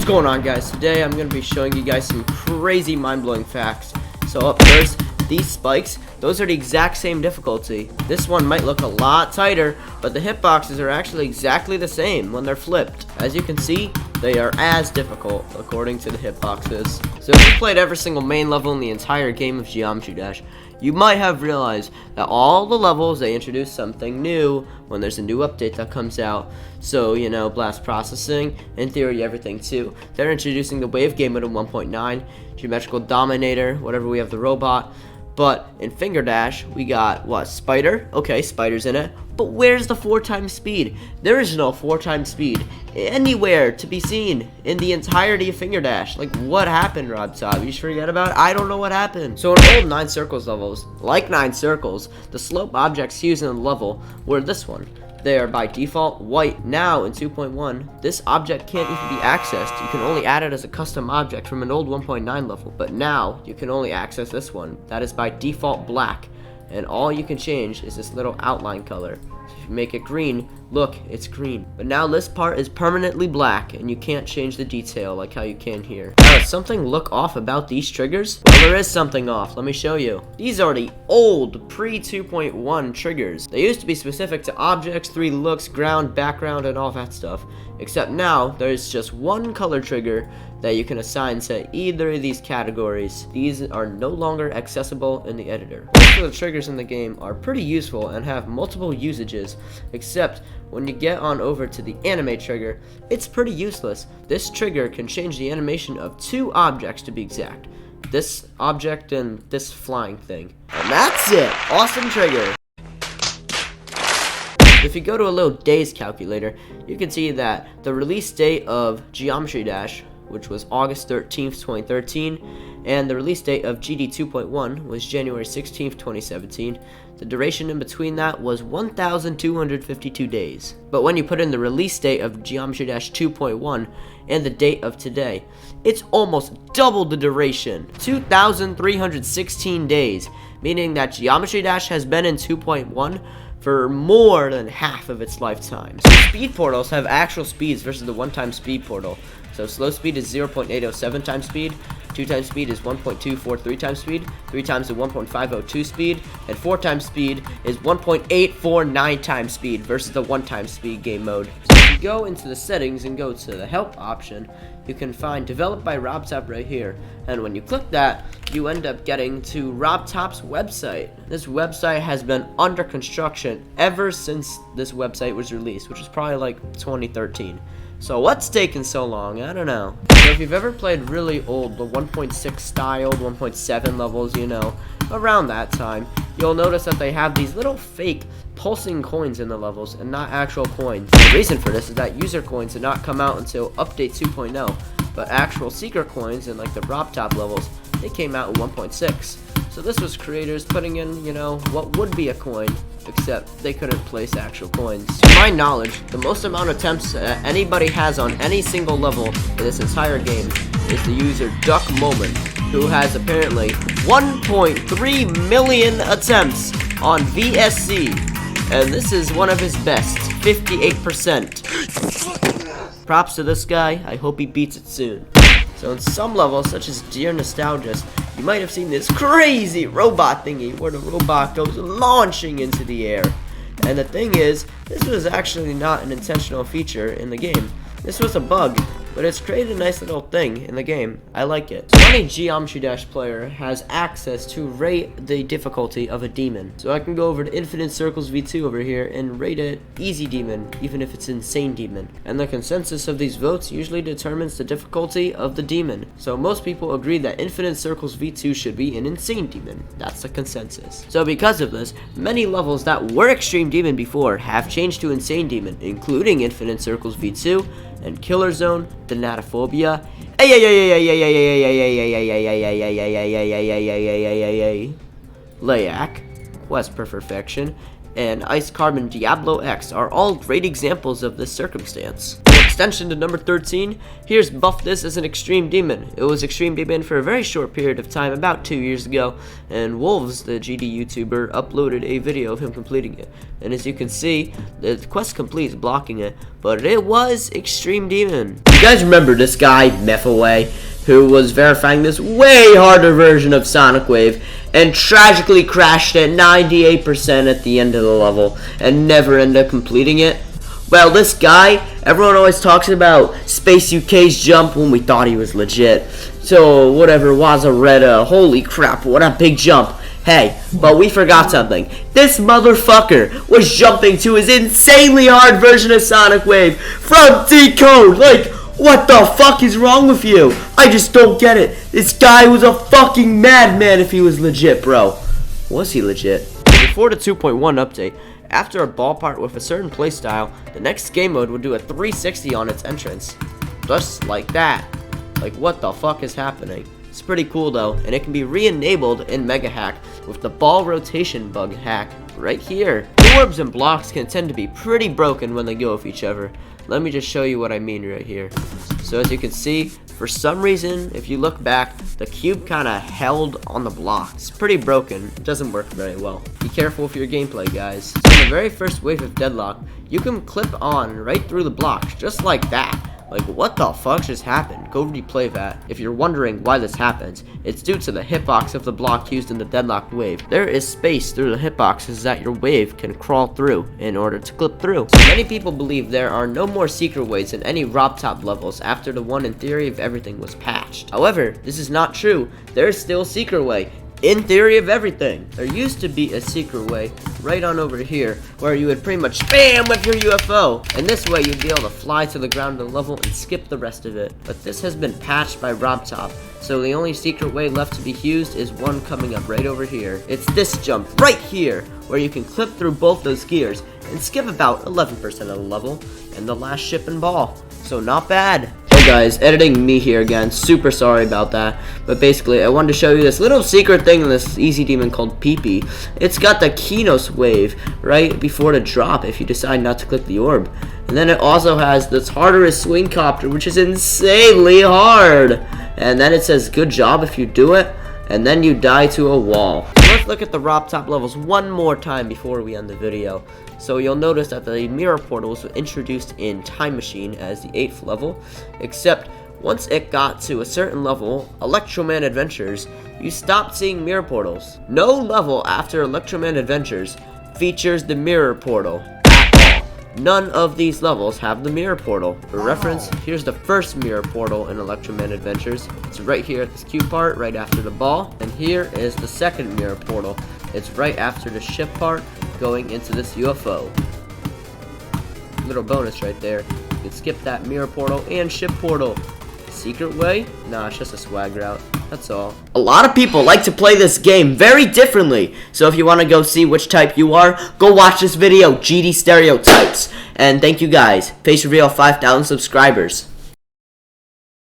What's going on, guys? Today I'm going to be showing you guys some crazy mind-blowing facts. So up first, these spikes, those are the exact same difficulty. This one might look a lot tighter, but the hitboxes are actually exactly the same when they're flipped. As you can see, they are as difficult according to the hitboxes. So if you played every single main level in the entire game of Geometry Dash, you might have realized that all the levels, they introduce something new when there's a new update that comes out. So, you know, blast processing, in theory everything too. They're introducing the wave game mode in 1.9, geometrical dominator, whatever, we have the robot. But in Finger Dash, we got, what, Spider? Okay, Spider's in it. But where's the 4x speed? There is no 4x speed anywhere to be seen in the entirety of Finger Dash. Like, what happened, Rob Top? You just forget about it? I don't know what happened. So in old 9 Circles levels, like 9 Circles, the slope objects used in the level were this one. They are by default white. Now in 2.1, this object can't even be accessed. You can only add it as a custom object from an old 1.9 level. But now you can only access this one. That is by default black. And all you can change is this little outline color. So if you make it green, look, it's green. But now this part is permanently black, and you can't change the detail like how you can here. Now, does something look off about these triggers? Well, there is something off. Let me show you. These are the old pre-2.1 triggers. They used to be specific to objects, 3 looks, ground, background, and all that stuff. Except now, there's just one color trigger that you can assign to either of these categories. These are no longer accessible in the editor. Most of the triggers in the game are pretty useful and have multiple usages, except when you get on over to the animate trigger, it's pretty useless. This trigger can change the animation of 2 objects to be exact. This object and this flying thing. And that's it! Awesome trigger! If you go to a little days calculator, you can see that the release date of Geometry Dash, which was August 13th, 2013, and the release date of GD 2.1 was January 16th, 2017. The duration in between that was 1,252 days. But when you put in the release date of Geometry Dash 2.1 and the date of today, it's almost double the duration, 2,316 days, meaning that Geometry Dash has been in 2.1 for more than half of its lifetime. So speed portals have actual speeds versus the 1-time speed portal. So slow speed is 0.807 times speed, 2 times speed is 1.243 times speed, 3 times is 1.502 speed, and 4 times speed is 1.849 times speed versus the 1-time speed game mode. So if you go into the settings and go to the help option, you can find developed by RobTop right here. And when you click that, you end up getting to RobTop's website. This website has been under construction ever since this website was released, which is probably like 2013. So what's taking so long? I don't know. So if you've ever played really old, the 1.6 styled, 1.7 levels, you know, around that time, you'll notice that they have these little fake pulsing coins in the levels and not actual coins. The reason for this is that user coins did not come out until update 2.0, but actual secret coins in like the RobTop levels, they came out in 1.6. So this was creators putting in, you know, what would be a coin, except they couldn't place actual coins. To my knowledge, the most amount of attempts that anybody has on any single level in this entire game is the user Duck Moment, who has apparently 1.3 million attempts on VSC, and this is one of his best, 58%. Props to this guy, I hope he beats it soon. So in some levels, such as Dear Nostalgist, you might have seen this crazy robot thingy where the robot goes launching into the air. And the thing is, this was actually not an intentional feature in the game. This was a bug, but it's created a nice little thing in the game. I like it. So any Geometry Dash player has access to rate the difficulty of a demon. So I can go over to Infinite Circles V2 over here and rate it easy demon, even if it's insane demon. And the consensus of these votes usually determines the difficulty of the demon. So most people agree that Infinite Circles V2 should be an insane demon. That's the consensus. So because of this, many levels that were extreme demon before have changed to insane demon, including Infinite Circles V2 and Killer Zone, Thanatophobia, Layak, Quest for Perfection, and Ice Carbon Diablo X are all great examples of this circumstance. What's extension to number 13, here's Buff This as an Extreme Demon. It was Extreme Demon for a very short period of time, about 2 years ago, and Wolves, the GD YouTuber, uploaded a video of him completing it. And as you can see, the quest complete is blocking it, but it was Extreme Demon. You guys remember this guy, Methaway, who was verifying this way harder version of Sonic Wave and tragically crashed at 98% at the end of the level and never ended up completing it? Well, this guy, everyone always talks about Space UK's jump when we thought he was legit. So, whatever, Wazaretta, holy crap, what a big jump. Hey, but we forgot something. This motherfucker was jumping to his insanely hard version of Sonic Wave from Decode. Like, what the fuck is wrong with you? I just don't get it. This guy was a fucking madman if he was legit, bro. Was he legit? Before the 2.1 update, after a ball part with a certain playstyle, the next game mode would do a 360 on its entrance. Just like that. Like, what the fuck is happening? It's pretty cool though, and it can be re-enabled in Mega Hack with the ball rotation bug hack right here. The orbs and blocks can tend to be pretty broken when they go with each other. Let me just show you what I mean right here. So as you can see, for some reason, if you look back, the cube kind of held on the block. It's pretty broken. It doesn't work very well. Be careful with your gameplay, guys. So in the very first wave of Deadlock, you can clip on right through the blocks, just like that. Like, what the fuck just happened? Go replay that. If you're wondering why this happens, it's due to the hitbox of the block used in the Deadlocked wave. There is space through the hitboxes that your wave can crawl through in order to clip through. So many people believe there are no more secret ways in any Rob Top levels after the one in Theory of Everything was patched. However, this is not true. There is still a secret way in Theory of Everything. There used to be a secret way right on over here where you would pretty much spam with your UFO, and this way you'd be able to fly to the ground of the level and skip the rest of it. But this has been patched by RobTop, so the only secret way left to be used is one coming up right over here. It's this jump right here where you can clip through both those gears and skip about 11% of the level and the last ship and ball. So not bad. Hey guys, editing me here again, super sorry about that, but basically I wanted to show you this little secret thing in this easy demon called Pee-Pee. It's got the Kinos wave right before the drop if you decide not to click the orb. And then it also has the Tartarus swing copter, which is insanely hard. And then it says good job if you do it, and then you die to a wall. Let's look at the Rob Top levels one more time before we end the video. So you'll notice that the mirror portals were introduced in Time Machine as the 8th level, except once it got to a certain level, Electroman Adventures, you stopped seeing mirror portals. No level after Electroman Adventures features the mirror portal at all. None of these levels have the mirror portal. For reference, here's the first mirror portal in Electroman Adventures. It's right here at this cube part, right after the ball. And here is the second mirror portal. It's right after the ship part, going into this UFO. Little bonus right there. You can skip that mirror portal and ship portal. Secret way? Nah, it's just a swag route. That's all. A lot of people like to play this game very differently. So if you want to go see which type you are, go watch this video, GD Stereotypes. And thank you guys. Face reveal 5,000 subscribers.